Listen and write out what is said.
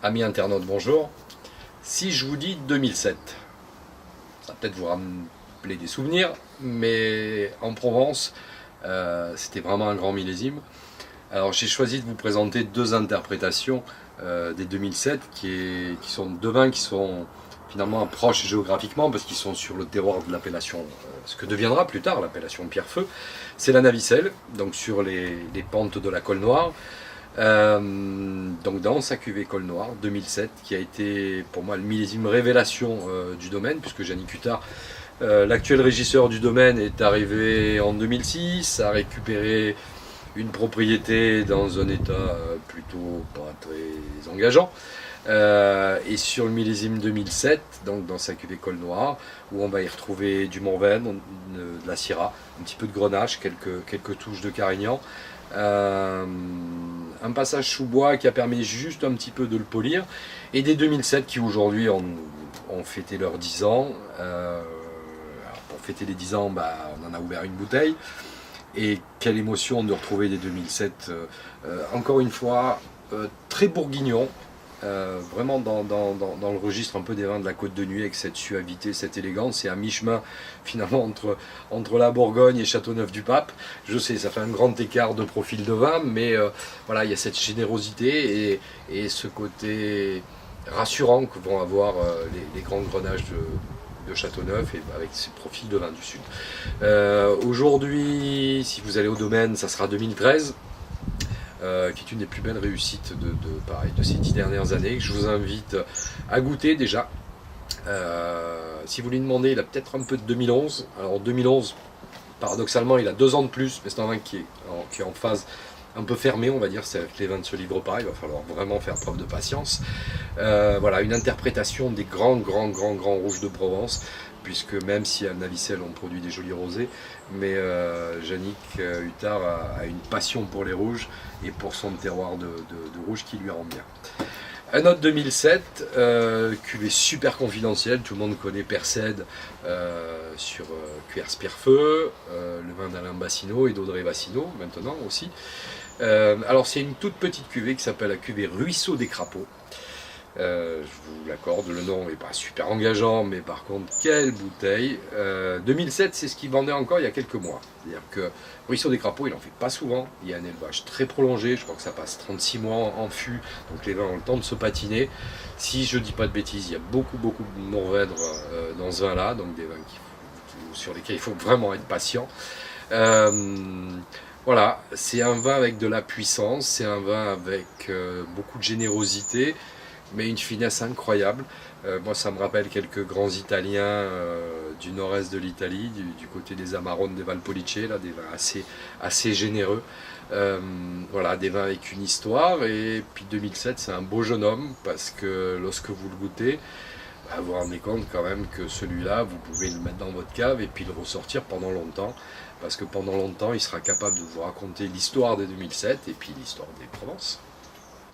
Amis internautes, bonjour. Si je vous dis 2007, ça va peut-être vous rappeler des souvenirs, mais en Provence, c'était vraiment un grand millésime. Alors j'ai choisi de vous présenter deux interprétations des 2007 qui sont deux vins qui sont finalement proches géographiquement parce qu'ils sont sur le terroir de l'appellation, ce que deviendra plus tard l'appellation Pierrefeu. C'est la Navicelle, donc sur les pentes de la Colle Noire. Donc dans sa cuvée Colle Noire 2007 qui a été pour moi le millésime révélation du domaine, puisque Yannick Huttard, l'actuel régisseur du domaine, est arrivé en 2006, a récupéré une propriété dans un état plutôt pas très engageant, et sur le millésime 2007, donc dans sa cuvée Colle Noire, où on va y retrouver du Morvan, de la Syrah, un petit peu de Grenache, quelques touches de Carignan, un passage sous bois qui a permis juste un petit peu de le polir, et des 2007 qui aujourd'hui ont fêté leurs 10 ans. Alors pour fêter les 10 ans, on en a ouvert une bouteille, et quelle émotion de retrouver des 2007, encore une fois, très bourguignon, vraiment dans le registre un peu des vins de la Côte de Nuit, avec cette suavité, cette élégance. C'est à mi-chemin finalement entre la Bourgogne et Châteauneuf-du-Pape. Je sais, ça fait un grand écart de profil de vin, mais voilà, il y a cette générosité et ce côté rassurant que vont avoir les grands grenages de Châteauneuf, et avec ces profils de vin du Sud. Aujourd'hui, si vous allez au domaine, ça sera 2013. Qui est une des plus belles réussites de ces 10 dernières années, que je vous invite à goûter déjà. Si vous lui demandez, il a peut-être un peu de 2011. Alors 2011, paradoxalement, il a 2 ans de plus, mais c'est un vin qui est en phase un peu fermée, on va dire. C'est avec les vins ne se livrent pas, il va falloir vraiment faire preuve de patience. Voilà, une interprétation des grands rouges de Provence, puisque même si à Navicelle on produit des jolis rosés, mais Yannick Huttard a une passion pour les rouges et pour son terroir de rouge qui lui rend bien. Un autre 2007, cuvée super confidentielle, tout le monde connaît Percède sur Cuers Pierrefeu, le vin d'Alain Bassino et d'Audrey Bassino maintenant aussi. Alors c'est une toute petite cuvée qui s'appelle la cuvée Ruisseau des Crapauds. Je vous l'accorde, le nom n'est pas super engageant, mais par contre, quelle bouteille. 2007, c'est ce qu'il vendait encore il y a quelques mois. C'est-à-dire que Ruisseau des Crapauds, il n'en fait pas souvent. Il y a un élevage très prolongé, je crois que ça passe 36 mois en fût, donc les vins ont le temps de se patiner. Si je ne dis pas de bêtises, il y a beaucoup de Mourvèdre dans ce vin-là, donc des vins sur lesquels il faut vraiment être patient. Voilà, c'est un vin avec de la puissance, c'est un vin avec beaucoup de générosité, mais une finesse incroyable. Moi, ça me rappelle quelques grands Italiens du nord-est de l'Italie, du côté des Amarones, des Valpolicce, là, des vins assez généreux. Voilà, des vins avec une histoire. Et puis 2007, c'est un beau jeune homme, parce que lorsque vous le goûtez, vous vous rendez compte quand même que celui-là, vous pouvez le mettre dans votre cave et puis le ressortir pendant longtemps, parce que pendant longtemps, il sera capable de vous raconter l'histoire des 2007 et puis l'histoire des Provences.